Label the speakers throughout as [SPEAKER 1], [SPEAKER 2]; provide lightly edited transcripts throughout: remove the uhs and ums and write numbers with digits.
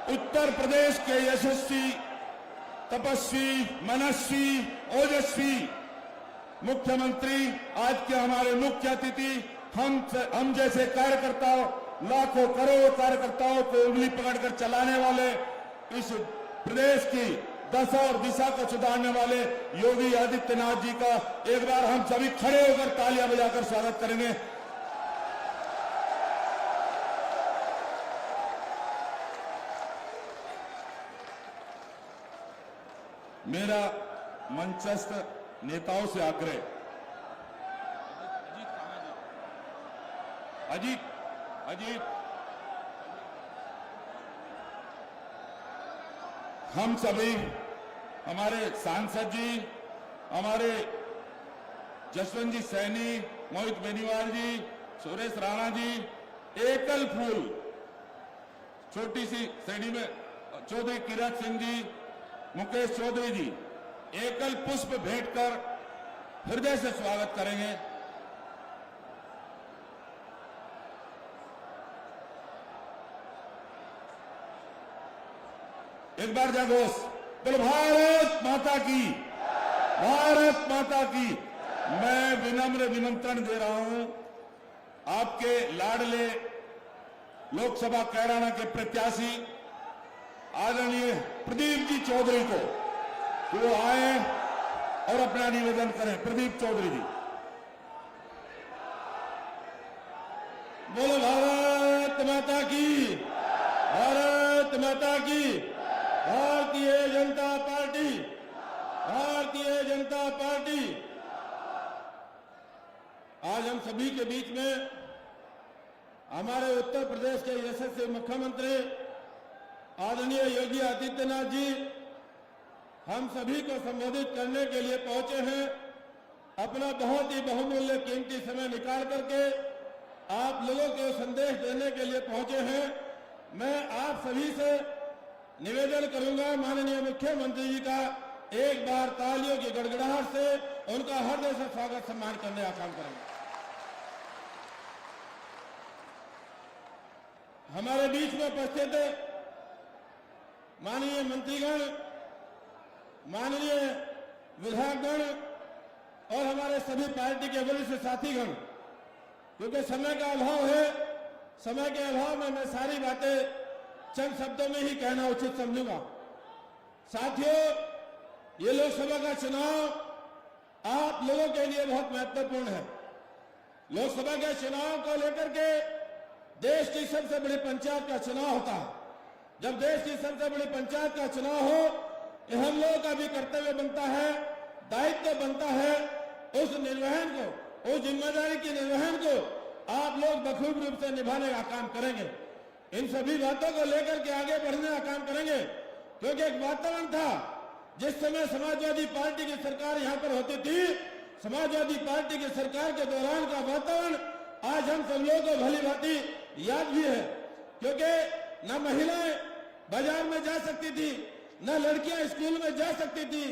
[SPEAKER 1] उत्तर प्रदेश के यशस्वी, तपस्वी, मनस्वी, ओजस्वी मुख्यमंत्री, आज के हमारे मुख्य अतिथि, हम जैसे कार्यकर्ताओं, लाखों करोड़ों कार्यकर्ताओं को उंगली पकड़कर चलाने वाले, इस प्रदेश की दशा और दिशा को सुधारने वाले योगी आदित्यनाथ जी का एक बार हम सभी खड़े होकर तालियां बजाकर स्वागत करेंगे। मेरा मंचस्थ नेताओं से आग्रह, अजीत, हम सभी, हमारे सांसद जी, हमारे जसवंत जी सैनी, मोहित बेनीवाल जी, सुरेश राणा जी, एकल फूल छोटी सी श्रेणी में चौधरी किरत सिंह जी, मुकेश चौधरी जी एकल पुष्प भेंट कर हृदय से स्वागत करेंगे। एक बार जयघोष, बोलो भारत माता की, भारत माता की। मैं विनम्र निमंत्रण दे रहा हूं आपके लाडले लोकसभा कैराना के प्रत्याशी आदरणीय प्रदीप जी चौधरी को कि वो आए और अपना निवेदन करें। प्रदीप चौधरी जी, बोलो भारत माता की, भारत माता की। Bharatiya Janata party, Bharatiya Janata party. आज हम सभी के बीच में हमारे उत्तर प्रदेश के यशस्वी मुख्यमंत्री आदरणीय योगी आदित्यनाथ जी हम सभी को संबोधित करने के लिए पहुंचे हैं। अपना बहुत ही बहुमूल्य कीमती समय निकाल करके आप लोगों को संदेश देने के लिए पहुंचे हैं। मैं आप सभी से निवेदन करूंगा, माननीय मुख्यमंत्री जी का एक बार तालियों की गड़गड़ाहट से उनका हृदय से स्वागत सम्मान करने का काम करेंगे। हमारे बीच में उपस्थित माननीय मंत्रीगण, माननीय विधायकगण और हमारे सभी पार्टी के वरिष्ठ साथीगण, क्योंकि समय का अभाव है, समय के अभाव में मैं सारी बातें चंद शब्दों में ही कहना उचित समझूंगा। साथियों, ये लोकसभा का चुनाव आप लोगों के लिए बहुत महत्वपूर्ण है। लोकसभा के चुनाव को लेकर के देश की सबसे बड़ी पंचायत का चुनाव होता है। जब देश की सबसे बड़ी पंचायत का चुनाव हो, हम लोगों का भी कर्तव्य बनता है, दायित्व बनता है, उस निर्वहन को, उस जिम्मेदारी के निर्वहन को आप लोग बखूब रूप से निभाने का काम करेंगे। इन सभी बातों को लेकर के आगे बढ़ने का काम करेंगे, क्योंकि एक वातावरण था जिस समय समाजवादी पार्टी की सरकार यहां पर होती थी, समाजवादी पार्टी की सरकार के दौरान का वातावरण आज हम सब लोगों को भली भांति याद भी है। क्योंकि न महिलाएं बाजार में जा सकती थी, न लड़कियां स्कूल में जा सकती थी,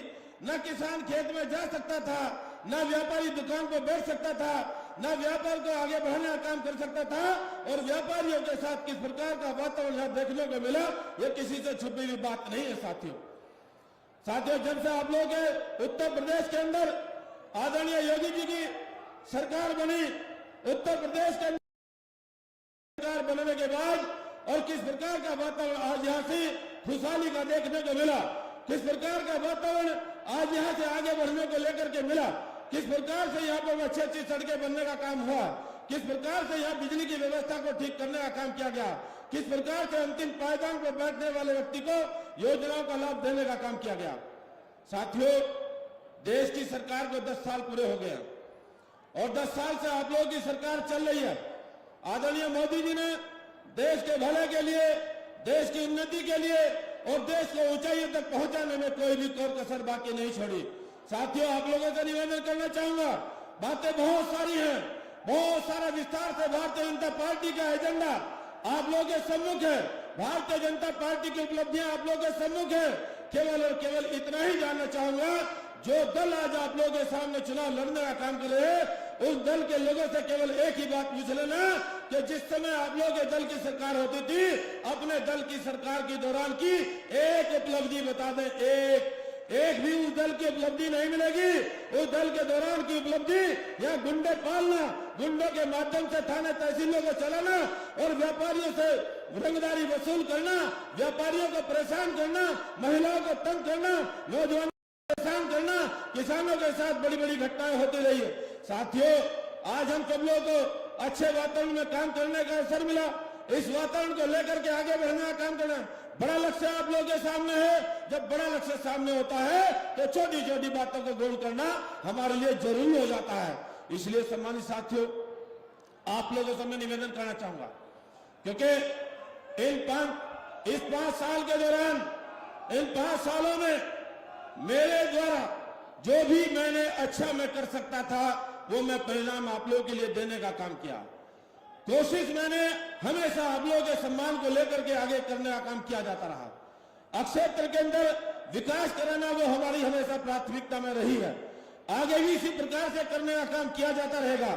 [SPEAKER 1] न किसान खेत में जा सकता था, न व्यापारी दुकान पर बैठ सकता था, न व्यापार को आगे बढ़ाने का काम कर सकता था। और व्यापारियों के साथ किस प्रकार का वातावरण यहां देखने को मिला, यह किसी से छुपी हुई बात नहीं है। साथियों, जब से आप लोग उत्तर प्रदेश के अंदर आदरणीय योगी जी की सरकार बनी, उत्तर प्रदेश के अंदर सरकार बनने के बाद और किस प्रकार का वातावरण आज यहां से खुशहाली का देखने को मिला, किस प्रकार का वातावरण आज यहां से आगे बढ़ने को लेकर के मिला, किस प्रकार से यहाँ पर अच्छी अच्छी सड़कें बनने का काम हुआ, किस प्रकार से यहाँ बिजली की व्यवस्था को ठीक करने का काम किया गया, किस प्रकार से अंतिम पायदान पर बैठने वाले व्यक्ति को योजनाओं का लाभ देने का काम किया गया। साथियों, देश की सरकार को 10 साल पूरे हो गए और 10 साल से आप लोगों की सरकार चल रही है। आदरणीय मोदी जी ने देश के भले के लिए, देश की उन्नति के लिए और देश को ऊंचाइयों तक पहुंचाने में कोई भी कोर कसर बाकी नहीं छोड़ी। साथियों, आप लोगों से निवेदन करना चाहूंगा, बातें बहुत सारी हैं, बहुत सारा विस्तार से भारतीय जनता पार्टी का एजेंडा आप लोगों के सम्मुख है, भारतीय जनता पार्टी की उपलब्धियां आप लोगों के सम्मुख है। केवल और केवल इतना ही जानना चाहूंगा, जो दल आज आप लोगों के सामने चुनाव लड़ने का काम कर रहे हैं, उस दल के लोगों से केवल एक ही बात पूछ लेना कि जिस समय आप लोगों के दल की सरकार होती थी, अपने दल की सरकार के दौरान की एक उपलब्धि बता दें। एक भी उस दल की उपलब्धि नहीं मिलेगी। उस दल के दौरान की उपलब्धि या गुंडे पालना, गुंडों के माध्यम से थाने तहसीलों को चलाना और व्यापारियों से रंगदारी वसूल करना, व्यापारियों को परेशान करना, महिलाओं को तंग करना, नौजवानों को परेशान करना, किसानों के साथ बड़ी बड़ी घटनाएं होती रही है। साथियों, आज हम सब लोगों को अच्छे वातावरण में काम करने का अवसर मिला। इस वातावरण को लेकर के आगे बढ़ने का काम करना। बड़ा लक्ष्य आप लोगों के सामने है। जब बड़ा लक्ष्य सामने होता है तो छोटी छोटी बातों को ग्रहण करना हमारे लिए जरूरी हो जाता है। इसलिए सम्मानित साथियों, आप लोगों से मैं निवेदन करना चाहूंगा, क्योंकि इस 5 साल के दौरान, इन 5 सालों में मेरे द्वारा जो भी मैंने अच्छा मैं कर सकता था, वो मैं परिणाम आप लोगों के लिए देने का काम किया। कोशिश मैंने हमेशा आप लोगों के सम्मान को लेकर के आगे करने का काम किया जाता रहा। क्षेत्र के अंदर विकास कराना वो हमारी हमेशा प्राथमिकता में रही है। आगे भी इसी प्रकार से करने का काम किया जाता रहेगा।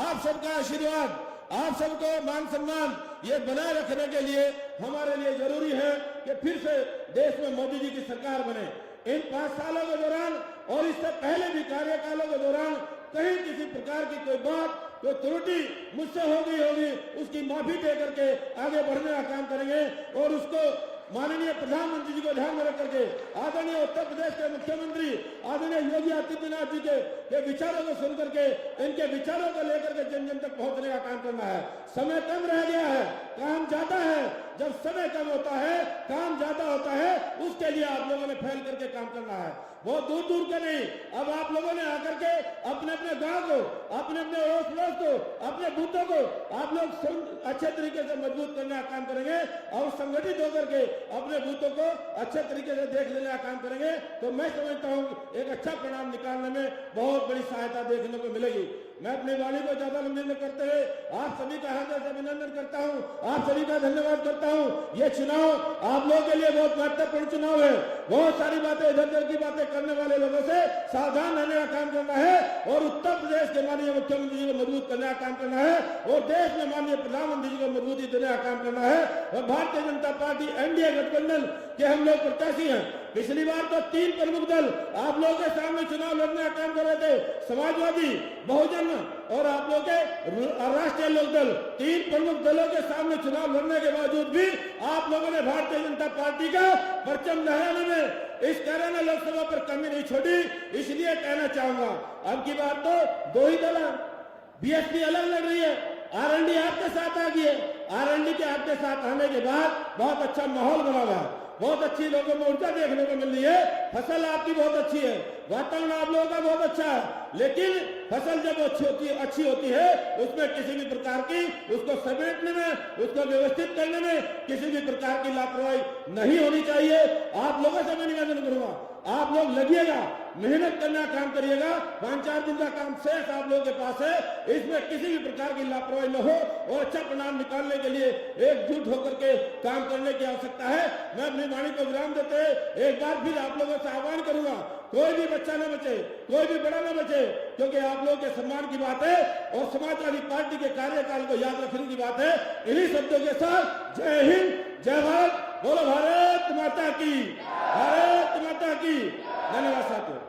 [SPEAKER 1] आप सबका आशीर्वाद, आप सबको मान सम्मान ये बनाए रखने के लिए हमारे लिए जरूरी है कि फिर से देश में मोदी जी की सरकार बने। इन 5 सालों के दौरान और इससे पहले भी कार्यकालों के दौरान कहीं किसी प्रकार की कोई बात, कोई त्रुटि मुझसे होगी, उसकी माफी दे करके आगे बढ़ने का काम करेंगे और उसको माननीय प्रधानमंत्री जी को ध्यान में रख करके, आदरणीय उत्तर प्रदेश के मुख्यमंत्री आदरणीय योगी आदित्यनाथ जी के विचारों को सुन करके, इनके विचारों को लेकर के जन जन तक पहुंचने का काम करना है। समय कम रह गया है, काम ज्यादा है। जब समय कम होता है, काम ज्यादा होता है, उसके लिए आप लोगों ने फैल करके काम करना है। बहुत दूर दूर का नहीं, अब आप लोगों ने आकर के अपने अपने गांव को, अपने अपने अड़ोस पड़ोस को, अपने बूथों को आप लोग अच्छे तरीके से मजबूत करने का काम करेंगे और संगठित होकर के अपने बूथों को अच्छे तरीके से देख लेने का काम करेंगे, तो मैं समझता हूं एक अच्छा परिणाम निकालने में बहुत बड़ी सहायता देखने को मिलेगी। मैं अपनी वाणी को ज्यादा लंबी न करते हुए आप सभी का हृदय से अभिनंदन करता हूं, आप सभी का धन्यवाद करता हूं। ये चुनाव आप लोगों के लिए बहुत महत्वपूर्ण चुनाव है। बहुत सारी बातें इधर उधर की बातें करने वाले लोगों से सावधान रहने का काम करना है और उत्तर प्रदेश के माननीय मुख्यमंत्री जी को मजबूत करने का काम करना है और देश में माननीय प्रधानमंत्री जी को मजबूती देने का काम करना है। और भारतीय जनता पार्टी एनडीए गठबंधन के हम लोग प्रत्याशी हैं। पिछली बार तो 3 प्रमुख दल आप लोगों के सामने चुनाव लड़ने का काम कर रहे थे, समाजवादी, बहुजन और आप लोग के राष्ट्रीय लोकदल। 3 प्रमुख दलों के सामने चुनाव लड़ने के बावजूद भी आप लोगों ने भारतीय जनता पार्टी का परचम लहराने में इस कारण लोकसभा पर कमी नहीं छोड़ी। इसलिए कहना चाहूंगा, अब की बात तो 2 ही दल है, बीएसपी अलग लड़ रही है, आरएनडी आपके साथ आ गई है। आरएनडी के आपके साथ आने के बाद बहुत अच्छा माहौल बना हुआ है, बहुत अच्छी लोगों में ऊर्जा देखने को मिल रही है। फसल आपकी बहुत अच्छी है, वातावरण आप लोगों का बहुत अच्छा है, लेकिन फसल जब अच्छी होती है उसमें किसी भी प्रकार की उसको समेटने में, उसको व्यवस्थित करने में किसी भी प्रकार की लापरवाही नहीं होनी चाहिए। आप लोगों से मैं निवेदन करूंगा, आप लोग लगिएगा, मेहनत करना काम करिएगा। 5-4 दिन का काम शेष आप लोगों के पास है, इसमें किसी भी प्रकार की लापरवाही न हो और अच्छा परिणाम निकालने के लिए एकजुट होकर के काम करने की आवश्यकता है। मैं अपनी वाणी को विराम देते एक बार फिर आप लोगों से आह्वान करूंगा, कोई भी बच्चा न बचे, कोई भी बड़ा न बचे, क्योंकि आप लोगों के सम्मान की बात है और समाजवादी पार्टी के कार्यकाल को याद रखने की बात है। इन्हीं शब्दों के साथ जय हिंद, जय भारत, बोलो भारत माता की, भारत माता की। धन्यवाद साथियों।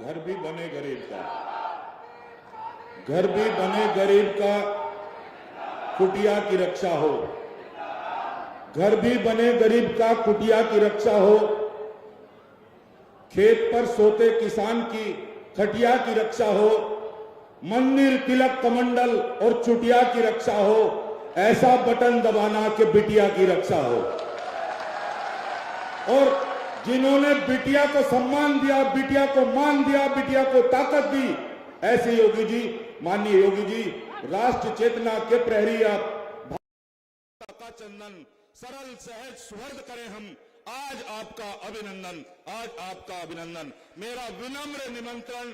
[SPEAKER 2] घर भी बने गरीब का, घर भी बने गरीब का, कुटिया की रक्षा हो। घर भी बने गरीब का, कुटिया की रक्षा हो। खेत पर सोते किसान की खटिया की रक्षा हो। मंदिर, तिलक, कमंडल और चुटिया की रक्षा हो। ऐसा बटन दबाना कि बिटिया की रक्षा हो। और जिन्होंने बिटिया को सम्मान दिया, बिटिया को मान दिया, बिटिया को ताकत दी, ऐसे योगी जी, माननीय योगी जी, राष्ट्र चेतना के प्रहरी आप का चंदन सरल सहज सुहर्द करें हम। आज आपका अभिनंदन, आज आपका अभिनंदन। मेरा विनम्र निमंत्रण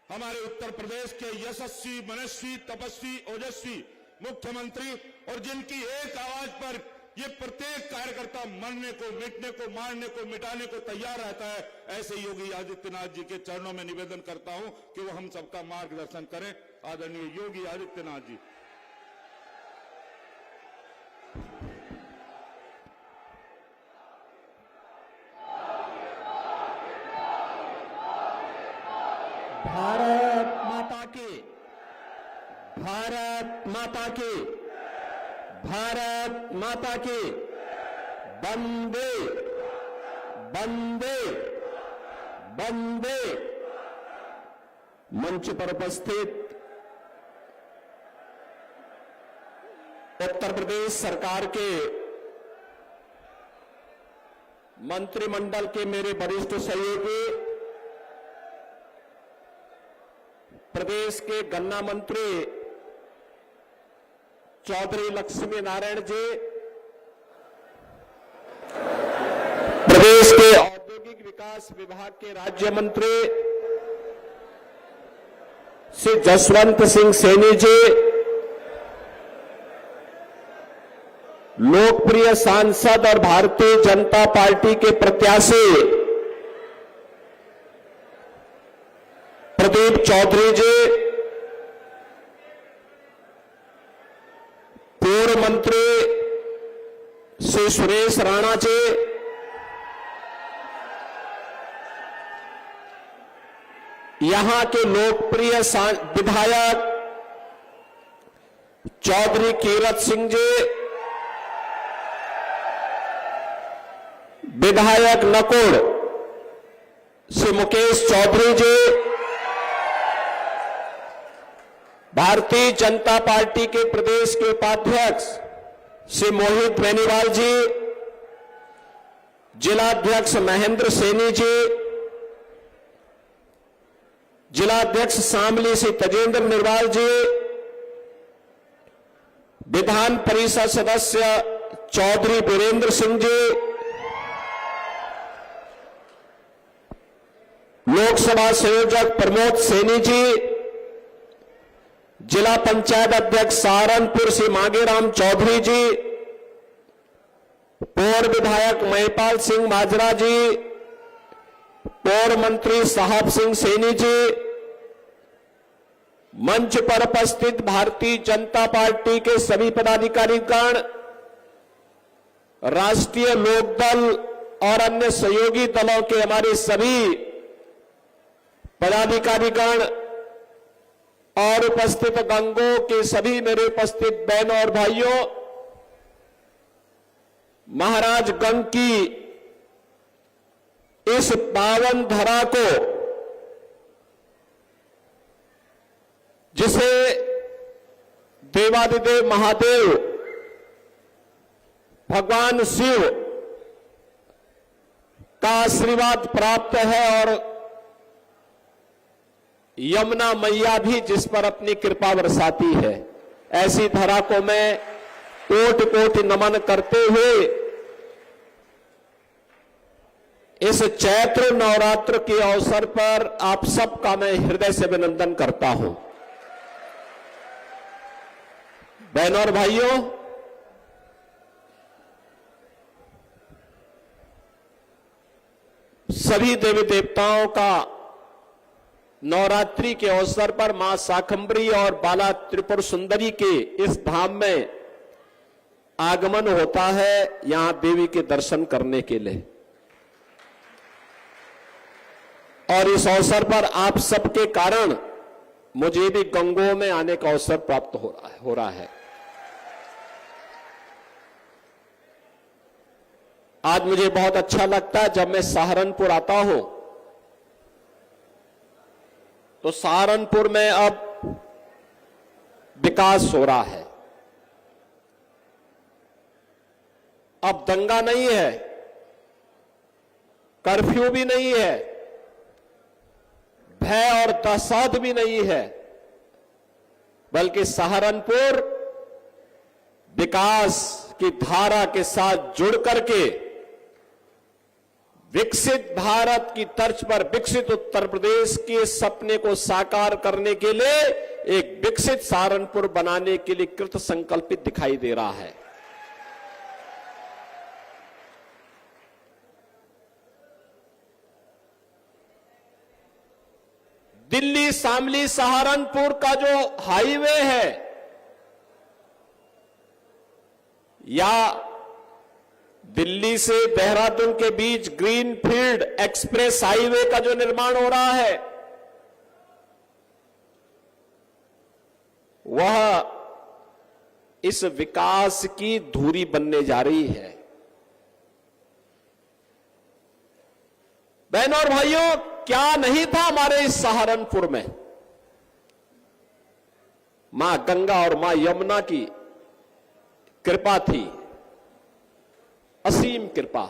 [SPEAKER 2] हमारे उत्तर प्रदेश के यशस्वी, मनस्वी, तपस्वी, ओजस्वी मुख्यमंत्री और जिनकी एक आवाज पर ये प्रत्येक कार्यकर्ता मरने को, मिटने को, मारने को, मिटाने को तैयार रहता है, ऐसे योगी आदित्यनाथ जी के चरणों में निवेदन करता हूं कि वो हम सबका मार्गदर्शन करें। आदरणीय योगी आदित्यनाथ जी।
[SPEAKER 3] भारत माता की, भारत माता की, भारत माता की, वंदे वंदे वंदे। मंच पर उपस्थित उत्तर प्रदेश सरकार के मंत्रिमंडल के मेरे वरिष्ठ सहयोगी, प्रदेश के गन्ना मंत्री चौधरी लक्ष्मी नारायण जी, प्रदेश के औद्योगिक विकास विभाग के राज्य मंत्री श्री जसवंत सिंह सैनी जी, लोकप्रिय सांसद और भारतीय जनता पार्टी के प्रत्याशी प्रदीप चौधरी जी, पूर्व मंत्री श्री सुरेश राणा जी, यहां के लोकप्रिय विधायक चौधरी कीरत सिंह जी, विधायक नकुड़ श्री मुकेश चौधरी जी, भारतीय जनता पार्टी के प्रदेश के उपाध्यक्ष श्री मोहित बेनीवाल जी, जिलाध्यक्ष महेंद्र सैनी जी, जिलाध्यक्ष शामली श्री तजेंद्र निर्वाल जी, विधान परिषद सदस्य चौधरी वीरेंद्र सिंह जी, लोकसभा संयोजक प्रमोद सैनी जी, जिला पंचायत अध्यक्ष सहारनपुर श्री मांगेराम चौधरी जी, पूर्व विधायक महिपाल सिंह माजरा जी, पूर्व मंत्री साहब सिंह सैनी जी, मंच पर उपस्थित भारतीय जनता पार्टी के सभी पदाधिकारीगण, राष्ट्रीय लोकदल और अन्य सहयोगी दलों के हमारे सभी पदाधिकारीगण और उपस्थित गंगों के सभी मेरे उपस्थित बहनों और भाइयों, महाराजगंज की इस पावन धरा को, जिसे देवादिदेव महादेव भगवान शिव का आशीर्वाद प्राप्त है और यमुना मैया भी जिस पर अपनी कृपा बरसाती है, ऐसी धरा को मैं कोटि कोटि नमन करते हुए इस चैत्र नवरात्र के अवसर पर आप सबका मैं हृदय से अभिनंदन करता हूं। बहनों और भाइयों, सभी देवी देवताओं का नवरात्रि के अवसर पर मां शाकंभरी और बाला त्रिपुर सुंदरी के इस धाम में आगमन होता है, यहां देवी के दर्शन करने के लिए। और इस अवसर पर आप सबके कारण मुझे भी गंगों में आने का अवसर प्राप्त हो रहा है। आज मुझे बहुत अच्छा लगता है जब मैं सहारनपुर आता हूं तो सहारनपुर में अब विकास हो रहा है। अब दंगा नहीं है, कर्फ्यू भी नहीं है, भय और दहशत भी नहीं है, बल्कि सहारनपुर विकास की धारा के साथ जुड़ करके विकसित भारत की तर्ज पर विकसित उत्तर प्रदेश के सपने को साकार करने के लिए एक विकसित सहारनपुर बनाने के लिए कृत संकल्पित दिखाई दे रहा है। दिल्ली शामली सहारनपुर का जो हाईवे है या दिल्ली से देहरादून के बीच ग्रीनफील्ड एक्सप्रेस हाईवे का जो निर्माण हो रहा है, वह इस विकास की धुरी बनने जा रही है। बहनों और भाइयों, क्या नहीं था हमारे इस सहारनपुर में? मां गंगा और मां यमुना की कृपा थी, असीम कृपा।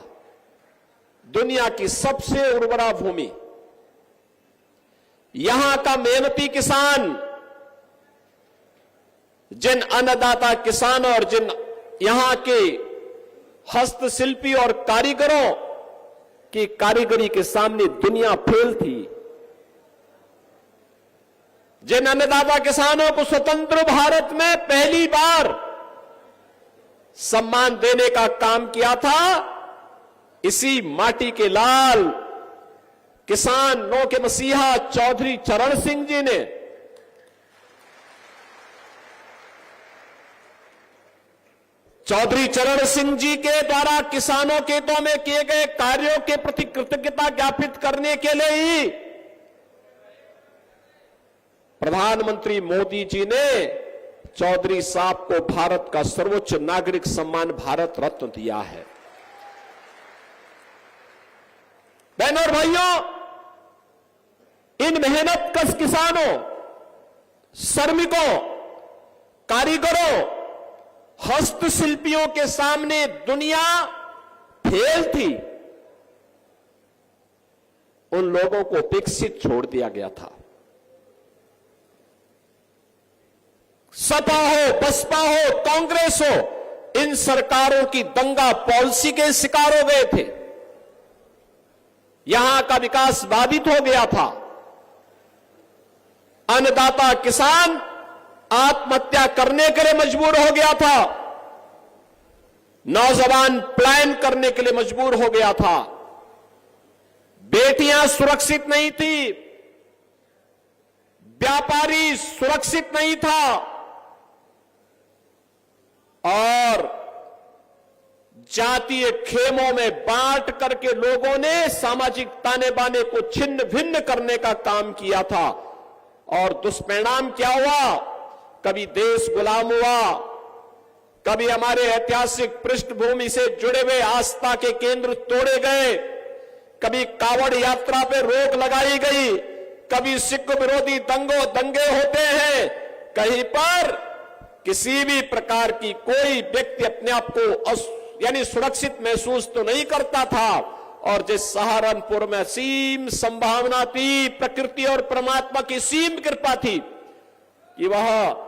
[SPEAKER 3] दुनिया की सबसे उर्वरा भूमि, यहां का मेहनती किसान, जिन अन्नदाता किसानों और जिन यहां के हस्तशिल्पी और कारीगरों की कारीगरी के सामने दुनिया फेल थी। जिन अन्नदाता किसानों को स्वतंत्र भारत में पहली बार सम्मान देने का काम किया था, इसी माटी के लाल किसानों के मसीहा चौधरी चरण सिंह जी ने चौधरी चरण सिंह जी के द्वारा किसानों के हितों में किए गए कार्यों के प्रति कृतज्ञता ज्ञापित करने के लिए ही प्रधानमंत्री मोदी जी ने चौधरी साहब को भारत का सर्वोच्च नागरिक सम्मान भारत रत्न दिया है। बहनों और भाइयों, इन मेहनतकश किसानों, श्रमिकों, कारीगरों, हस्तशिल्पियों के सामने दुनिया फेल थी। उन लोगों को उपेक्षित छोड़ दिया गया था। सपा हो, बसपा हो, कांग्रेस हो, इन सरकारों की दंगा पॉलिसी के शिकार हो गए थे। यहां का विकास बाधित हो गया था। अन्नदाता किसान आत्महत्या करने के लिए मजबूर हो गया था। नौजवान पलायन करने के लिए मजबूर हो गया था। बेटियां सुरक्षित नहीं थी, व्यापारी सुरक्षित नहीं था और जातीय खेमों में बांट करके लोगों ने सामाजिक ताने बाने को छिन्न भिन्न करने का काम किया था। और दुष्परिणाम क्या हुआ? कभी देश गुलाम हुआ, कभी हमारे ऐतिहासिक पृष्ठभूमि से जुड़े हुए आस्था के केंद्र तोड़े गए, कभी कावड़ यात्रा पे रोक लगाई गई, कभी सिख विरोधी दंगे होते हैं। कहीं पर किसी भी प्रकार की कोई व्यक्ति अपने आप को यानी सुरक्षित महसूस तो नहीं करता था। और जिस सहारनपुर में असीम संभावना थी, प्रकृति और परमात्मा की सीम कृपा थी कि वह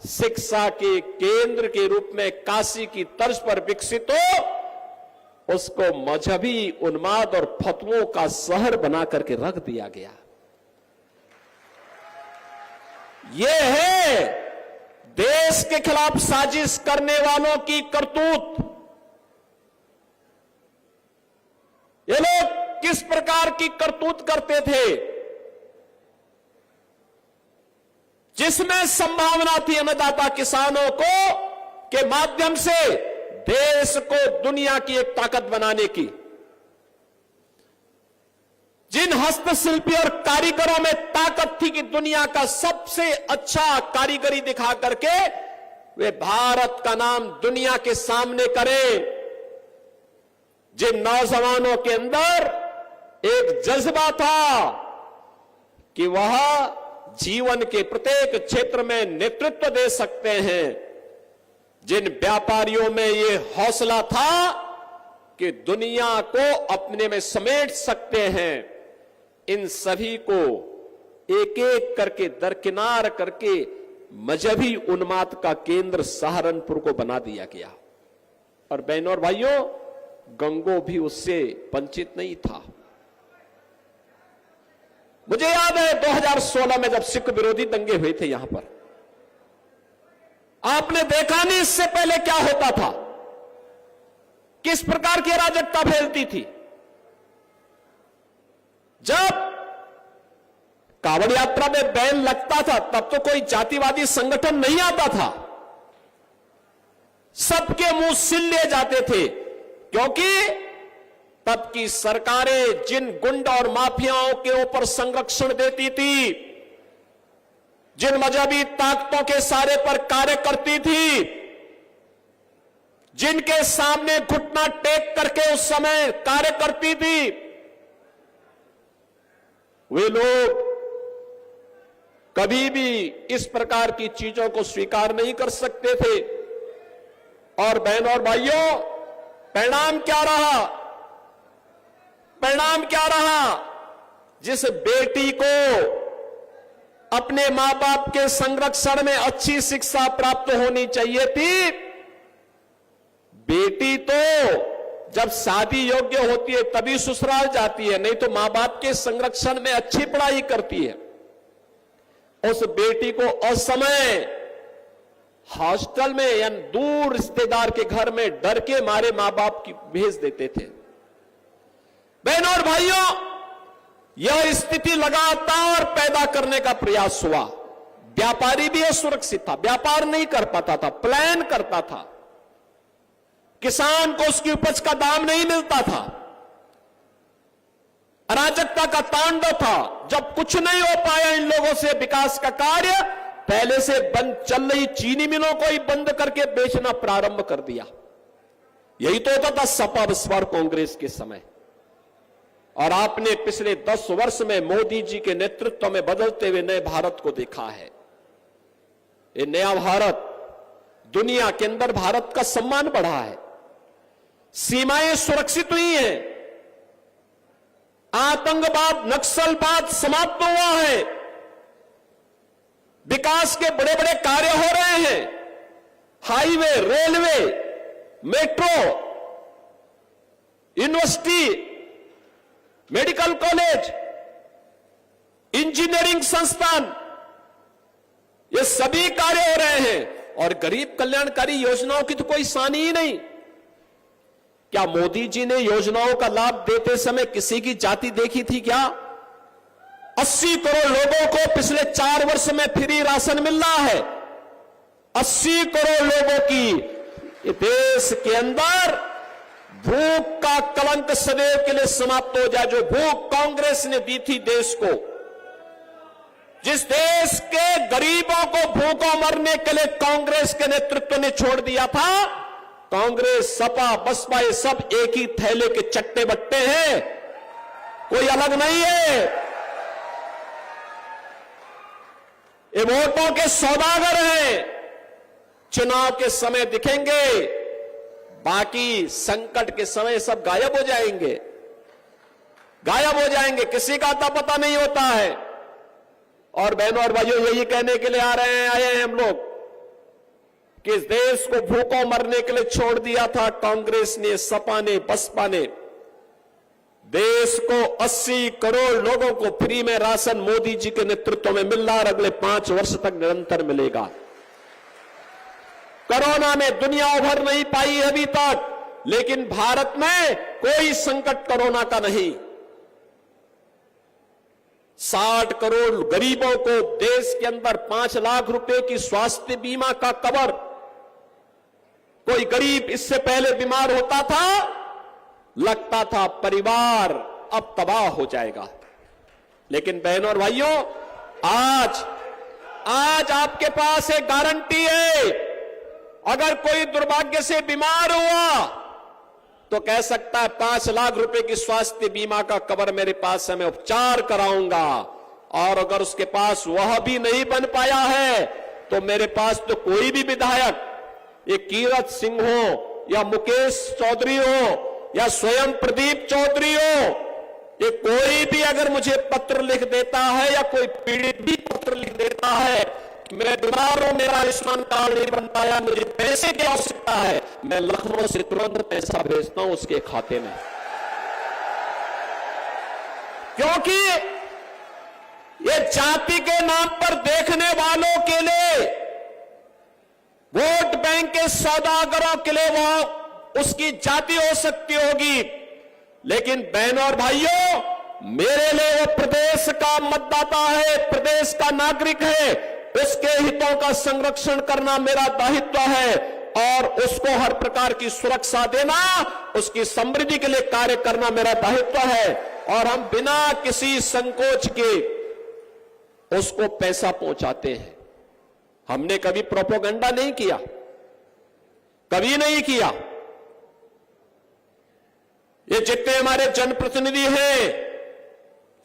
[SPEAKER 3] शिक्षा के केंद्र के रूप में काशी की तर्ज पर विकसित हो, उसको मजहबी उन्माद और फतवों का शहर बना करके रख दिया गया। यह है देश के खिलाफ साजिश करने वालों की करतूत। ये लोग किस प्रकार की करतूत करते थे? जिसमें संभावना थी अन्नदाता किसानों को के माध्यम से देश को दुनिया की एक ताकत बनाने की, जिन हस्तशिल्पी और कारीगरों में ताकत थी कि दुनिया का सबसे अच्छा कारीगरी दिखा करके वे भारत का नाम दुनिया के सामने करें, जिन नौजवानों के अंदर एक जज्बा था कि वह जीवन के प्रत्येक क्षेत्र में नेतृत्व दे सकते हैं, जिन व्यापारियों में ये हौसला था कि दुनिया को अपने में समेट सकते हैं, इन सभी को एक एक करके दरकिनार करके मजहबी उन्माद का केंद्र सहारनपुर को बना दिया गया। और बहनों और भाइयों, गंगो भी उससे वंचित नहीं था। मुझे याद है 2016 में जब सिख विरोधी दंगे हुए थे यहां पर, आपने देखा नहीं इससे पहले क्या होता था, किस प्रकार की अराजकता फैलती थी। जब कांवड़ यात्रा में बैन लगता था तब तो कोई जातिवादी संगठन नहीं आता था, सबके मुंह सिल लिए जाते थे, क्योंकि तब की सरकारें जिन गुंड और माफियाओं के ऊपर संरक्षण देती थी, जिन मजहबी ताकतों के सारे पर कार्य करती थी, जिनके सामने घुटना टेक करके उस समय कार्य करती थी, वे लोग कभी भी इस प्रकार की चीजों को स्वीकार नहीं कर सकते थे। और बहनों और भाइयों, परिणाम क्या रहा? परिणाम क्या रहा? जिस बेटी को अपने मां बाप के संरक्षण में अच्छी शिक्षा प्राप्त होनी चाहिए थी, बेटी तो जब शादी योग्य होती है तभी ससुराल जाती है, नहीं तो मां बाप के संरक्षण में अच्छी पढ़ाई करती है। उस बेटी को असमय हॉस्टल में या दूर रिश्तेदार के घर में डर के मारे मां बाप की भेज देते थे। बहनों और भाइयों, यह स्थिति लगातार पैदा करने का प्रयास हुआ। व्यापारी भी असुरक्षित था, व्यापार नहीं कर पाता था, प्लान करता था, किसान को उसकी उपज का दाम नहीं मिलता था, अराजकता का तांडव था। जब कुछ नहीं हो पाया इन लोगों से विकास का कार्य, पहले से बंद चल रही चीनी मिलों को ही बंद करके बेचना प्रारंभ कर दिया। यही तो होता था सपा बसपा कांग्रेस के समय। और आपने पिछले 10 वर्ष में मोदी जी के नेतृत्व में बदलते हुए नए भारत को देखा है। ये नया भारत, दुनिया के अंदर भारत का सम्मान बढ़ा है, सीमाएं सुरक्षित हुई हैं, आतंकवाद नक्सलवाद समाप्त हुआ है, विकास के बड़े बड़े कार्य हो रहे हैं, highway, railway, metro, university, medical college, engineering संस्थान, ये सभी कार्य हो रहे हैं। और गरीब कल्याणकारी योजनाओं की तो कोई सानी ही नहीं। क्या मोदी जी ने योजनाओं का लाभ देते समय किसी की जाति देखी थी क्या? 80 करोड़ लोगों को पिछले 4 वर्ष में फ्री राशन मिल रहा है। 80 करोड़ लोगों की देश के अंदर भूख का कलंक सदैव के लिए समाप्त हो जाए। जो भूख कांग्रेस ने दी थी देश को, जिस देश के गरीबों को भूखों मरने के लिए कांग्रेस के नेतृत्व ने छोड़ दिया था, कांग्रेस, सपा, बसपा ये सब एक ही थैले के चट्टे बट्टे हैं, कोई अलग नहीं है। ये वोटों के सौदागर हैं, चुनाव के समय दिखेंगे, बाकी संकट के समय सब गायब हो जाएंगे, गायब हो जाएंगे, किसी का अता पता नहीं होता है। और बहनों और भाइयों, यही कहने के लिए आए हैं हम लोग कि इस देश को भूखों मरने के लिए छोड़ दिया था कांग्रेस ने, सपा ने, बसपा ने। देश को 80 करोड़ लोगों को फ्री में राशन मोदी जी के नेतृत्व में मिल रहा है, अगले 5 वर्ष तक निरंतर मिलेगा। कोरोना में दुनिया उभर नहीं पाई अभी तक, लेकिन भारत में कोई संकट कोरोना का नहीं। 60 करोड़ गरीबों को देश के अंदर 5 लाख रुपए की स्वास्थ्य बीमा का कवर। कोई गरीब इससे पहले बीमार होता था, लगता था परिवार अब तबाह हो जाएगा, लेकिन बहनों और भाइयों, आज आपके पास एक गारंटी है। अगर कोई दुर्भाग्य से बीमार हुआ तो कह सकता है 5 लाख रुपए की स्वास्थ्य बीमा का कवर मेरे पास है, मैं उपचार कराऊंगा। और अगर उसके पास वह भी नहीं बन पाया है तो मेरे पास तो कोई भी विधायक, ये कीरत सिंह हो या मुकेश चौधरी हो या स्वयं प्रदीप चौधरी हो, ये कोई भी अगर मुझे पत्र लिख देता है या कोई पीड़ित भी पत्र लिख देता है, मैं बीमार हूं, मेरा आयुष्मान कार्ड नहीं बन पाया, मुझे पैसे की आवश्यकता है, मैं लखनऊ से तुरंत पैसा भेजता हूं उसके खाते में। क्योंकि ये जाति के नाम पर देखने वालों के लिए, वोट बैंक के सौदागरों के लिए वो उसकी जाति हो सकती होगी, लेकिन बहनों और भाइयों, मेरे लिए वो प्रदेश का मतदाता है, प्रदेश का नागरिक है। उसके हितों का संरक्षण करना मेरा दायित्व है और उसको हर प्रकार की सुरक्षा देना, उसकी समृद्धि के लिए कार्य करना मेरा दायित्व है। और हम बिना किसी संकोच के उसको पैसा पहुंचाते हैं। हमने कभी प्रोपेगेंडा नहीं किया, कभी नहीं किया। ये जितने हमारे जनप्रतिनिधि हैं,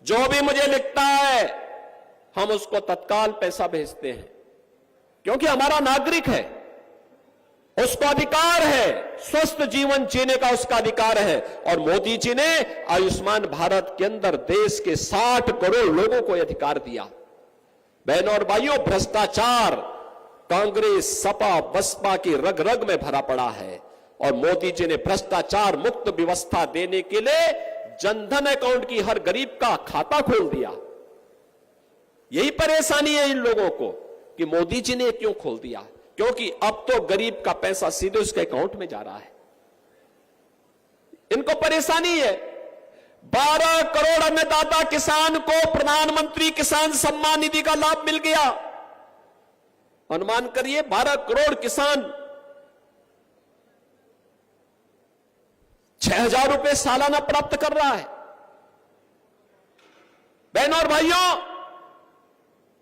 [SPEAKER 3] जो भी मुझे लिखता है, हम उसको तत्काल पैसा भेजते हैं, क्योंकि हमारा नागरिक है, उसको अधिकार है, स्वस्थ जीवन जीने का उसका अधिकार है। और मोदी जी ने आयुष्मान भारत के अंदर देश के 60 करोड़ लोगों को अधिकार दिया। बहनों और भाइयों, भ्रष्टाचार कांग्रेस, सपा, बसपा की रग रग में भरा पड़ा है और मोदी जी ने भ्रष्टाचार मुक्त व्यवस्था देने के लिए जनधन अकाउंट की हर गरीब का खाता खोल दिया। यही परेशानी है इन लोगों को कि मोदी जी ने क्यों खोल दिया, क्योंकि अब तो गरीब का पैसा सीधे उसके अकाउंट में जा रहा है। इनको परेशानी है। 12 करोड़ अन्नदाता किसान को प्रधानमंत्री किसान सम्मान निधि का लाभ मिल गया। अनुमान करिए 12 करोड़ किसान 6,000 रुपए सालाना प्राप्त कर रहा है। बहनों और भाइयों,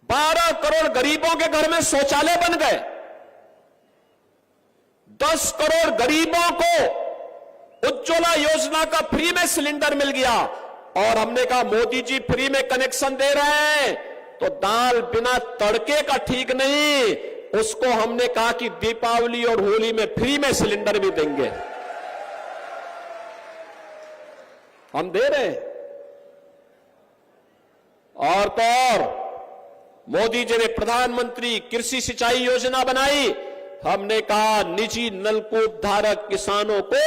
[SPEAKER 3] 12 करोड़ गरीबों के घर में शौचालय बन गए। 10 करोड़ गरीबों को उज्ज्वला योजना का फ्री में सिलेंडर मिल गया। और हमने कहा मोदी जी फ्री में कनेक्शन दे रहे हैं तो दाल बिना तड़के का ठीक नहीं, उसको हमने कहा कि दीपावली और होली में फ्री में सिलेंडर भी देंगे। हम दे रहे हैं। और तो और मोदी जी ने प्रधानमंत्री कृषि सिंचाई योजना बनाई। हमने कहा निजी नलकूप धारक किसानों को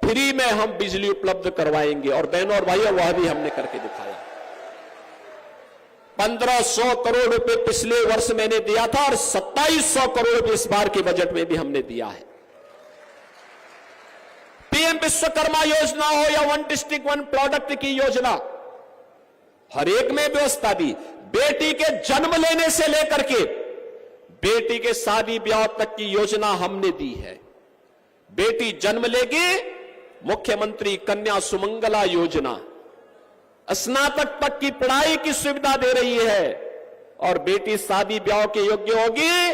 [SPEAKER 3] फ्री में हम बिजली उपलब्ध करवाएंगे। और बहनों और भाइयों, वह भी हमने करके दिखाया। 1500 करोड़ रुपए पिछले वर्ष मैंने दिया था और 2700 करोड़ रुपए इस बार के बजट में भी हमने दिया है। पीएम विश्वकर्मा योजना हो या 1 डिस्ट्रिक्ट 1 प्रोडक्ट की योजना, हर एक में व्यवस्था दी। बेटी के जन्म लेने से लेकर के बेटी के शादी ब्याह तक की योजना हमने दी है। बेटी जन्म लेगी, मुख्यमंत्री कन्या सुमंगला योजना, स्नातक तक की पढ़ाई की सुविधा दे रही है। और बेटी शादी ब्याह के योग्य होगी,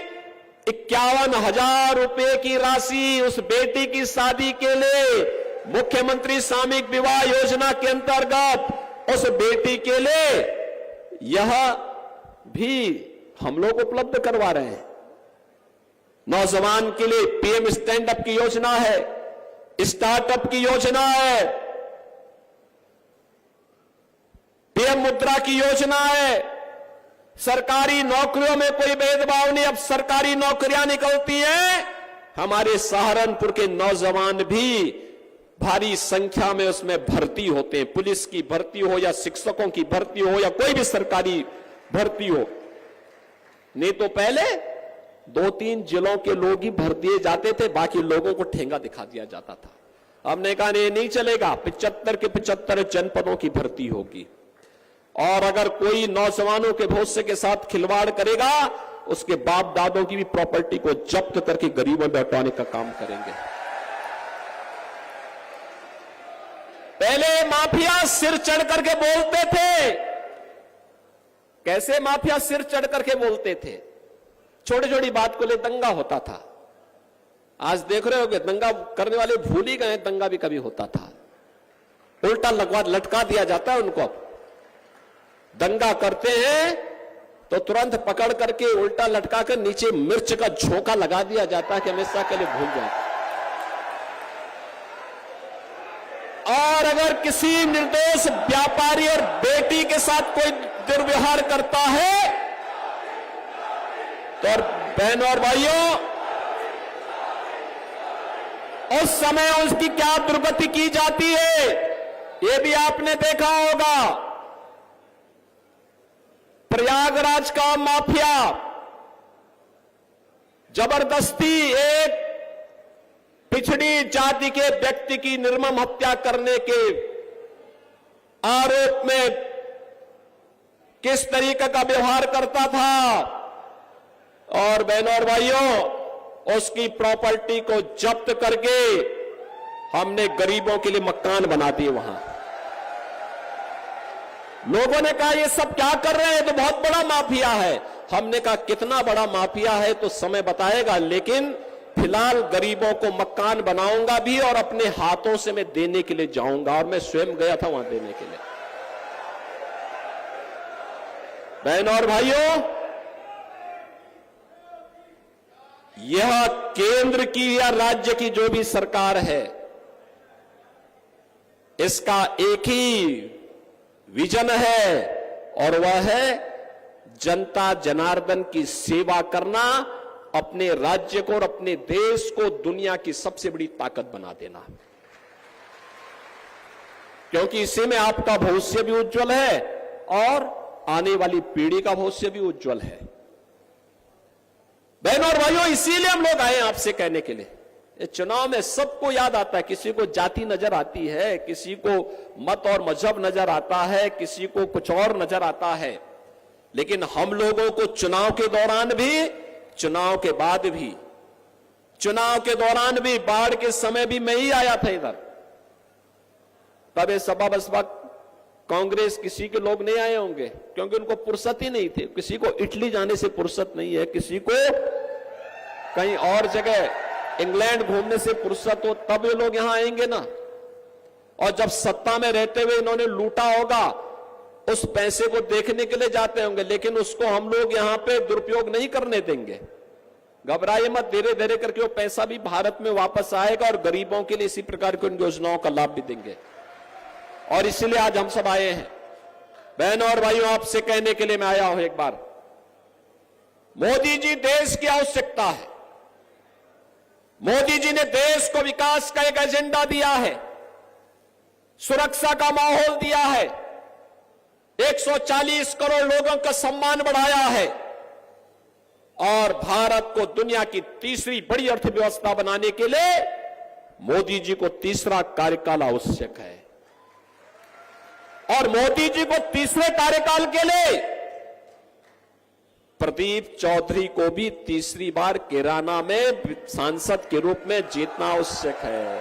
[SPEAKER 3] 51,000 रुपए की राशि उस बेटी की शादी के लिए मुख्यमंत्री सामूहिक विवाह योजना के अंतर्गत उस बेटी के लिए यह भी हम लोग उपलब्ध करवा रहे हैं। नौजवान के लिए पीएम स्टैंड अप की योजना है, स्टार्टअप की योजना है, पीएम मुद्रा की योजना है। सरकारी नौकरियों में कोई भेदभाव नहीं, अब सरकारी नौकरियां निकलती हैं। हमारे सहारनपुर के नौजवान भी भारी संख्या में उसमें भर्ती होते हैं। पुलिस की भर्ती हो या शिक्षकों की भर्ती हो या कोई भी सरकारी भर्ती हो। नहीं तो पहले 2-3 जिलों के लोग ही भर दिए जाते थे, बाकी लोगों को ठेंगा दिखा दिया जाता था। हमने कहा नहीं चलेगा, 75 के 75 जनपदों की भर्ती होगी। और अगर कोई नौजवानों के भविष्य के साथ खिलवाड़ करेगा, उसके बाप दादों की भी प्रॉपर्टी को जब्त करके गरीबों में बंटवाने का काम करेंगे। पहले माफिया सिर चढ़ करके बोलते थे। कैसे माफिया सिर चढ़ करके बोलते थे? छोटी छोटी बात को ले दंगा होता था। आज देख रहे होगे दंगा करने वाले भूल ही गए, दंगा भी कभी होता था। उल्टा लटका दिया जाता है उनको। दंगा करते हैं तो तुरंत पकड़ करके उल्टा लटका कर नीचे मिर्च का झोंका लगा दिया जाता है कि हमेशा के लिए भूल जाए। और अगर किसी निर्दोष व्यापारी और बेटी के साथ कोई दुर्व्यवहार करता है तो बहनों और भाइयों, उस समय उसकी क्या दुर्गति की जाती है, यह भी आपने देखा होगा। प्रयागराज का माफिया जबरदस्ती एक पिछड़ी जाति के व्यक्ति की निर्मम हत्या करने के आरोप में किस तरीके का व्यवहार करता था, और बहनों और भाइयों उसकी प्रॉपर्टी को जब्त करके हमने गरीबों के लिए मकान बना दिए। वहां लोगों ने कहा ये सब क्या कर रहे हैं, तो बहुत बड़ा माफिया है। हमने कहा कितना बड़ा माफिया है तो समय बताएगा, लेकिन फिलहाल गरीबों को मकान बनाऊंगा भी और अपने हाथों से मैं देने के लिए जाऊंगा, और मैं स्वयं गया था वहां देने के लिए। बहनों और भाइयों, यह केंद्र की या राज्य की जो भी सरकार है, इसका एक ही विजन है, और वह है जनता जनार्दन की सेवा करना, अपने राज्य को और अपने देश को दुनिया की सबसे बड़ी ताकत बना देना, क्योंकि इसी में आपका भविष्य भी उज्जवल है और आने वाली पीढ़ी का भविष्य भी उज्जवल है। बहनों और भाइयों, इसीलिए हम लोग आए आपसे कहने के लिए। ये चुनाव में सबको याद आता है, किसी को जाति नजर आती है, किसी को मत और मजहब नजर आता है, किसी को कुछ और नजर आता है, लेकिन हम लोगों को चुनाव के दौरान भी, चुनाव के बाद भी, चुनाव के दौरान भी, बाढ़ के समय भी मैं ही आया था इधर। तब ये सभा बसपा कांग्रेस किसी के लोग नहीं आए होंगे, क्योंकि उनको फुर्सत ही नहीं थी। किसी को इटली जाने से फुर्सत नहीं है, किसी को कहीं और जगह इंग्लैंड घूमने से फुर्सत हो, तब ये लोग यहां आएंगे ना। और जब सत्ता में रहते हुए इन्होंने लूटा होगा, उस पैसे को देखने के लिए जाते होंगे, लेकिन उसको हम लोग यहां पे दुरुपयोग नहीं करने देंगे। घबराइए मत, धीरे धीरे करके वो पैसा भी भारत में वापस आएगा और गरीबों के लिए इसी प्रकार की योजनाओं का लाभ भी देंगे। और इसलिए आज हम सब आए हैं। बहनों और भाइयों, आपसे कहने के लिए मैं आया हूं एक बार, मोदी जी देश की आवश्यकता है। मोदी जी ने देश को विकास का एक एजेंडा दिया है, सुरक्षा का माहौल दिया है, 140 करोड़ लोगों का सम्मान बढ़ाया है, और भारत को दुनिया की तीसरी बड़ी अर्थव्यवस्था बनाने के लिए मोदी जी को तीसरा कार्यकाल आवश्यक है। और मोदी जी को तीसरे कार्यकाल के लिए प्रदीप चौधरी को भी तीसरी बार कैराना में सांसद के रूप में जीतना आवश्यक है।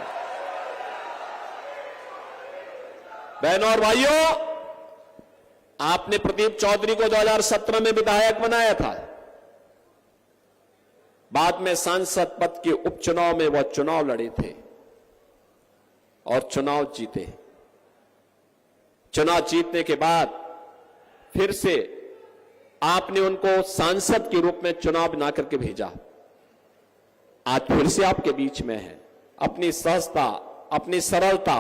[SPEAKER 3] बहनों और भाइयों, आपने प्रदीप चौधरी को 2017 में विधायक बनाया था, बाद में सांसद पद के उपचुनाव में वह चुनाव लड़े थे और चुनाव जीते। चुनाव जीतने के बाद फिर से आपने उनको सांसद के रूप में चुनाव बना करके भेजा। आज फिर से आपके बीच में है। अपनी सहजता, अपनी सरलता,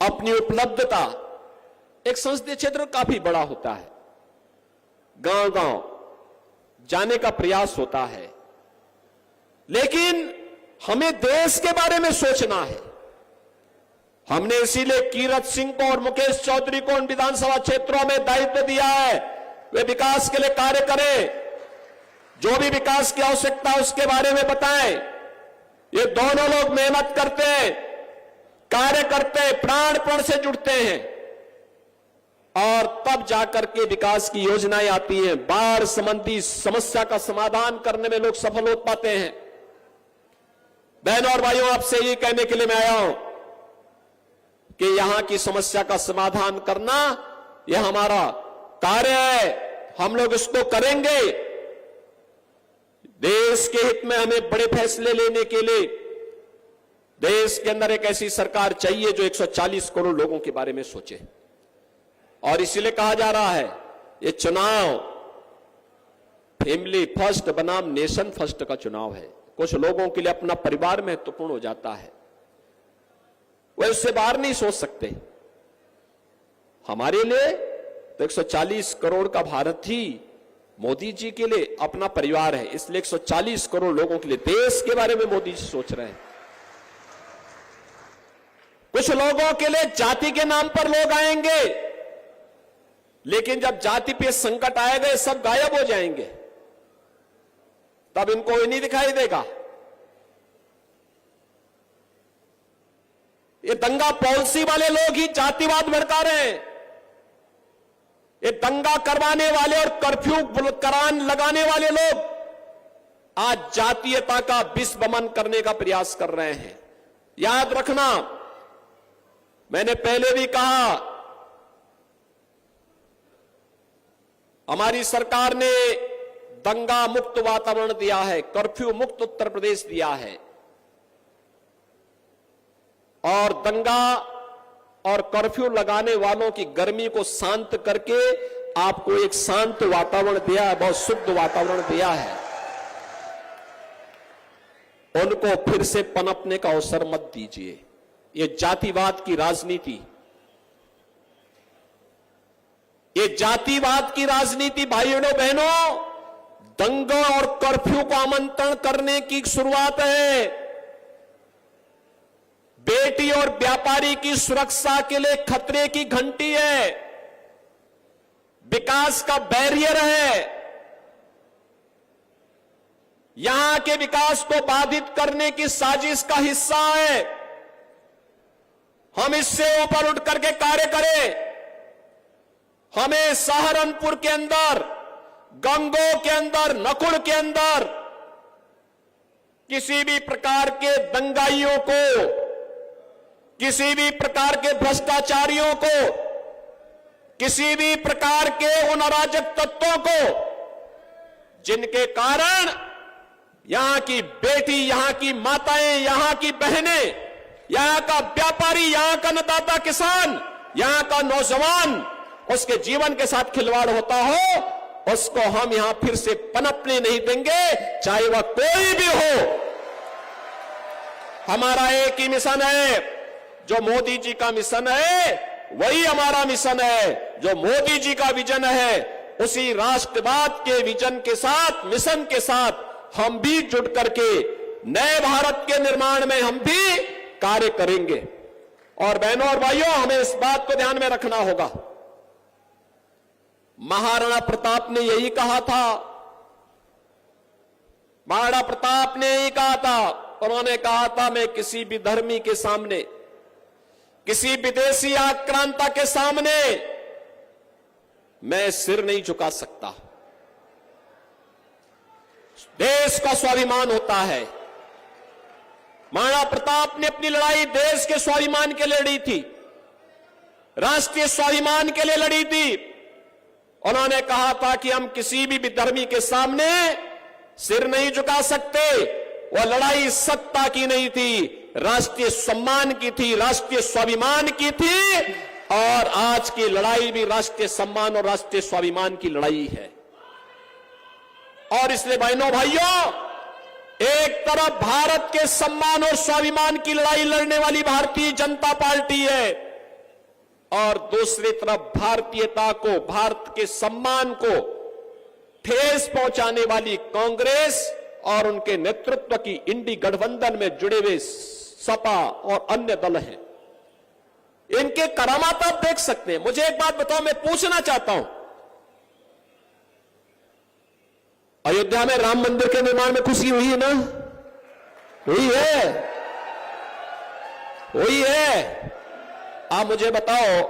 [SPEAKER 3] अपनी उपलब्धता, एक संसदीय क्षेत्र काफी बड़ा होता है, गांव गांव जाने का प्रयास होता है, लेकिन हमें देश के बारे में सोचना है। हमने इसीलिए कीरत सिंह को और मुकेश चौधरी को उन विधानसभा क्षेत्रों में दायित्व दिया है, वे विकास के लिए कार्य करें, जो भी विकास की आवश्यकता है उसके बारे में बताएं। ये दोनों लोग मेहनत करते हैं, कार्य करते हैं, प्राणपण से जुड़ते हैं, और तब जाकर के विकास की योजनाएं आती हैं। बाढ़ संबंधी समस्या का समाधान करने में लोग सफल हो पाते हैं। बहनों और भाइयों, आपसे ये कहने के लिए मैं आया हूं कि यहां की समस्या का समाधान करना यह हमारा कार्य है, हम लोग इसको करेंगे। देश के हित में हमें बड़े फैसले लेने के लिए देश के अंदर एक ऐसी सरकार चाहिए जो 140 करोड़ लोगों के बारे में सोचे। और इसीलिए कहा जा रहा है ये चुनाव फैमिली फर्स्ट बनाम नेशन फर्स्ट का चुनाव है। कुछ लोगों के लिए अपना परिवार महत्वपूर्ण हो जाता है, वे उससे बाहर नहीं सोच सकते। हमारे लिए तो 140 करोड़ का भारत ही मोदी जी के लिए अपना परिवार है, इसलिए 140 करोड़ लोगों के लिए देश के बारे में मोदी जी सोच रहे हैं। कुछ लोगों के लिए जाति के नाम पर लोग आएंगे, लेकिन जब जाति पे संकट आएगा ये सब गायब हो जाएंगे, तब इनको ये नहीं दिखाई देगा। ये दंगा पॉलिसी वाले लोग ही जातिवाद भड़का रहे हैं। ये दंगा करवाने वाले और कर्फ्यू लगाने वाले लोग आज जातीयता का विस्मरण करने का प्रयास कर रहे हैं। याद रखना, मैंने पहले भी कहा, हमारी सरकार ने दंगा मुक्त वातावरण दिया है, कर्फ्यू मुक्त उत्तर प्रदेश दिया है, और दंगा और कर्फ्यू लगाने वालों की गर्मी को शांत करके आपको एक शांत वातावरण दिया है, बहुत शुद्ध वातावरण दिया है। उनको फिर से पनपने का अवसर मत दीजिए। ये जातिवाद की राजनीति, ये जातिवाद की राजनीति भाइयों बहनों, दंगा और कर्फ्यू को आमंत्रण करने की शुरुआत है। बेटी और व्यापारी की सुरक्षा के लिए खतरे की घंटी है, विकास का बैरियर है। यहां के विकास को बाधित करने की साजिश का हिस्सा है। हम इससे ऊपर उठ करके कार्य करें। हमें सहारनपुर के अंदर, गंगोह के अंदर, नकुड़ के अंदर किसी भी प्रकार के दंगाइयों को, किसी भी प्रकार के भ्रष्टाचारियों को, किसी भी प्रकार के उन अराजक तत्वों को जिनके कारण यहां की बेटी, यहां की माताएं, यहां की बहनें, यहां का व्यापारी, यहां का अन्नदाता किसान, यहां का नौजवान, उसके जीवन के साथ खिलवाड़ होता हो, उसको हम यहां फिर से पनपने नहीं देंगे, चाहे वह कोई भी हो। हमारा एक ही मिशन है, जो मोदी जी का मिशन है वही हमारा मिशन है। जो मोदी जी का विजन है, उसी राष्ट्रवाद के विजन के साथ, मिशन के साथ हम भी जुट करके नए भारत के निर्माण में हम भी कार्य करेंगे। और बहनों और भाइयों, हमें इस बात को ध्यान में रखना होगा, महाराणा प्रताप ने यही कहा था, महाराणा प्रताप ने यही कहा था। उन्होंने कहा था, मैं किसी भी धर्मी के सामने, किसी विदेशी आक्रांता के सामने मैं सिर नहीं झुका सकता। देश का स्वाभिमान होता है। महाराणा प्रताप ने अपनी लड़ाई देश के स्वाभिमान के लिए लड़ी थी, राष्ट्रीय स्वाभिमान के लिए लड़ी थी। उन्होंने कहा था कि हम किसी भी विधर्मी के सामने सिर नहीं झुका सकते। वह लड़ाई सत्ता की नहीं थी, राष्ट्रीय सम्मान की थी, राष्ट्रीय स्वाभिमान की थी। और आज की लड़ाई भी राष्ट्रीय सम्मान और राष्ट्रीय स्वाभिमान की लड़ाई है। और इसलिए बहनों भाइयों, एक तरफ भारत के सम्मान और स्वाभिमान की लड़ाई लड़ने वाली भारतीय जनता पार्टी है, और दूसरी तरफ भारतीयता को, भारत के सम्मान को ठेस पहुंचाने वाली कांग्रेस और उनके नेतृत्व की इंडी गठबंधन में जुड़े हुए सपा और अन्य दल हैं। इनके करामात आप देख सकते हैं। मुझे एक बात बताओ, मैं पूछना चाहता हूं, अयोध्या में राम मंदिर के निर्माण में खुशी हुई है ना? हुई है, हुई है। आप मुझे बताओ,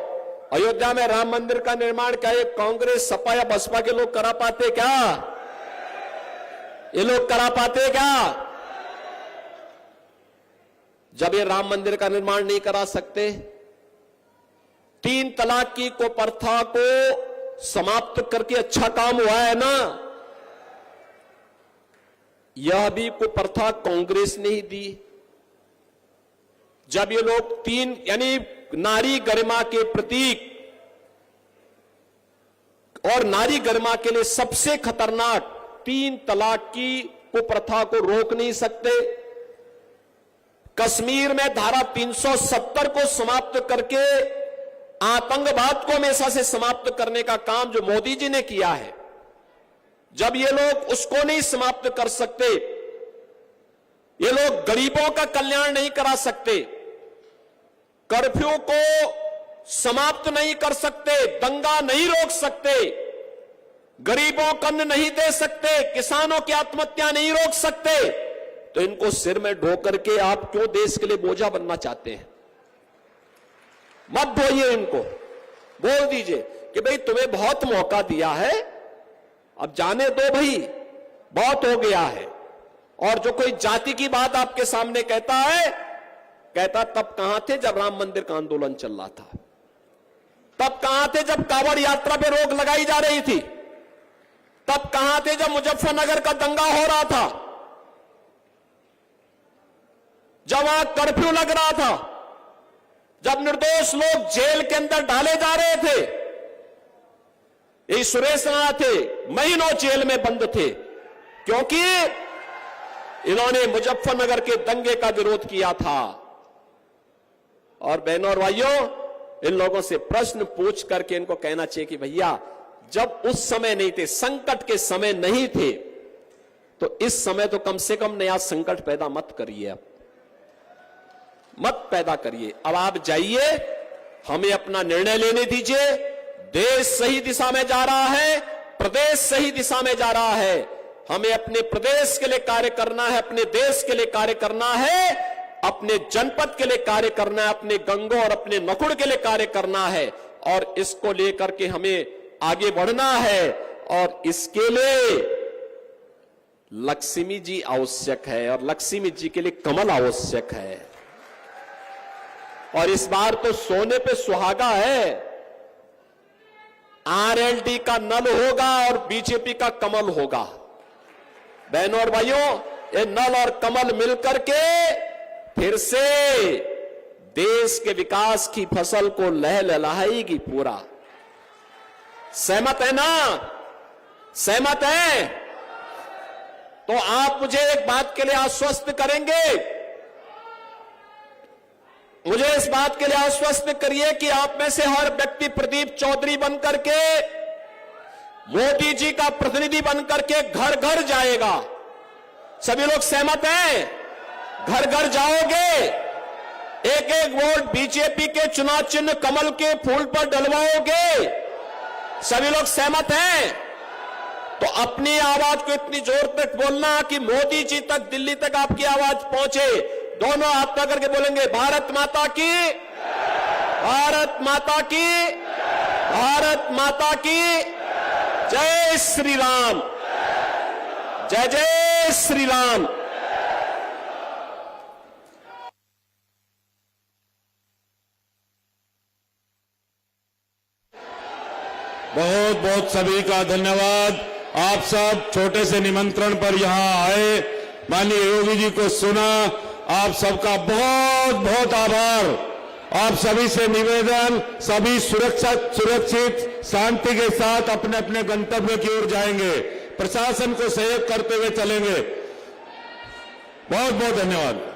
[SPEAKER 3] अयोध्या में राम मंदिर का निर्माण क्या ये कांग्रेस, सपा या बसपा के लोग करा पाते क्या? ये लोग करा पाते क्या? जब ये राम मंदिर का निर्माण नहीं करा सकते, 3 तलाक की प्रथा को समाप्त करके अच्छा काम हुआ है ना? यह भी कुप्रथा कांग्रेस ने ही दी। जब ये लोग 3 यानी नारी गरिमा के प्रतीक और नारी गरिमा के लिए सबसे खतरनाक 3 तलाक की कुप्रथा को रोक नहीं सकते, कश्मीर में धारा 370 को समाप्त करके आतंकवाद को हमेशा से समाप्त करने का काम जो मोदी जी ने किया है, जब ये लोग उसको नहीं समाप्त कर सकते, ये लोग गरीबों का कल्याण नहीं करा सकते, कर्फ्यू को समाप्त नहीं कर सकते, दंगा नहीं रोक सकते, गरीबों को अन्न नहीं दे सकते, किसानों की आत्महत्या नहीं रोक सकते, तो इनको सिर में ढो करके आप क्यों देश के लिए बोझा बनना चाहते हैं? मत ढोइए इनको, बोल दीजिए कि भाई तुम्हें बहुत मौका दिया है, अब जाने दो भाई, बहुत हो गया है। और जो कोई जाति की बात आपके सामने कहता है, कहता तब कहां थे जब राम मंदिर का आंदोलन चल रहा था? तब कहां थे जब कांवड़ यात्रा पे रोक लगाई जा रही थी? तब कहां थे जब मुजफ्फरनगर का दंगा हो रहा था, जब वहां कर्फ्यू लग रहा था, जब निर्दोष लोग जेल के अंदर डाले जा रहे थे? यही सुरेश राणा थे, महीनों जेल में बंद थे, क्योंकि इन्होंने मुजफ्फरनगर के दंगे का विरोध किया था। और बहनों और भाइयों, इन लोगों से प्रश्न पूछ करके इनको कहना चाहिए कि भैया जब उस समय नहीं थे, संकट के समय नहीं थे, तो इस समय तो कम से कम नया संकट पैदा मत करिए, अब मत पैदा करिए। अब आप जाइए, हमें अपना निर्णय लेने दीजिए। देश सही दिशा में जा रहा है, प्रदेश सही दिशा में जा रहा है। हमें अपने प्रदेश के लिए कार्य करना है, अपने देश के लिए कार्य करना है, अपने जनपद के लिए कार्य करना है, अपने गंगों और अपने नकुड़ के लिए कार्य करना है, और इसको लेकर के हमें आगे बढ़ना है। और इसके लिए लक्ष्मी जी आवश्यक है, और लक्ष्मी जी के लिए कमल आवश्यक है। और इस बार तो सोने पे सुहागा है, आरएलडी का नल होगा और बीजेपी का कमल होगा। बहनों और भाइयों, ये नल और कमल मिलकर के फिर से देश के विकास की फसल को लहलहाएगी पूरा। सहमत है ना? सहमत है? तो आप मुझे एक बात के लिए आश्वस्त करेंगे, मुझे इस बात के लिए आश्वस्त करिए कि आप में से हर व्यक्ति प्रदीप चौधरी बनकर के, मोदी जी का प्रतिनिधि बनकर के घर घर जाएगा। सभी लोग सहमत हैं? घर घर जाओगे, एक एक वोट बीजेपी के चुनाव चिन्ह कमल के फूल पर डलवाओगे। सभी लोग सहमत हैं? तो अपनी आवाज को इतनी जोर तक बोलना कि मोदी जी तक, दिल्ली तक आपकी आवाज पहुंचे। दोनों हाथ पकड़ करके बोलेंगे, भारत माता की, भारत माता की, भारत माता की जय श्री राम, जय जय श्री राम।
[SPEAKER 2] बहुत बहुत सभी का धन्यवाद। आप सब छोटे से निमंत्रण पर यहाँ आए, माननीय योगी जी को सुना, आप सबका बहुत बहुत आभार। आप सभी से निवेदन, सभी सुरक्षित शांति के साथ अपने अपने गंतव्य की ओर जाएंगे, प्रशासन को सहयोग करते हुए चलेंगे। बहुत बहुत धन्यवाद।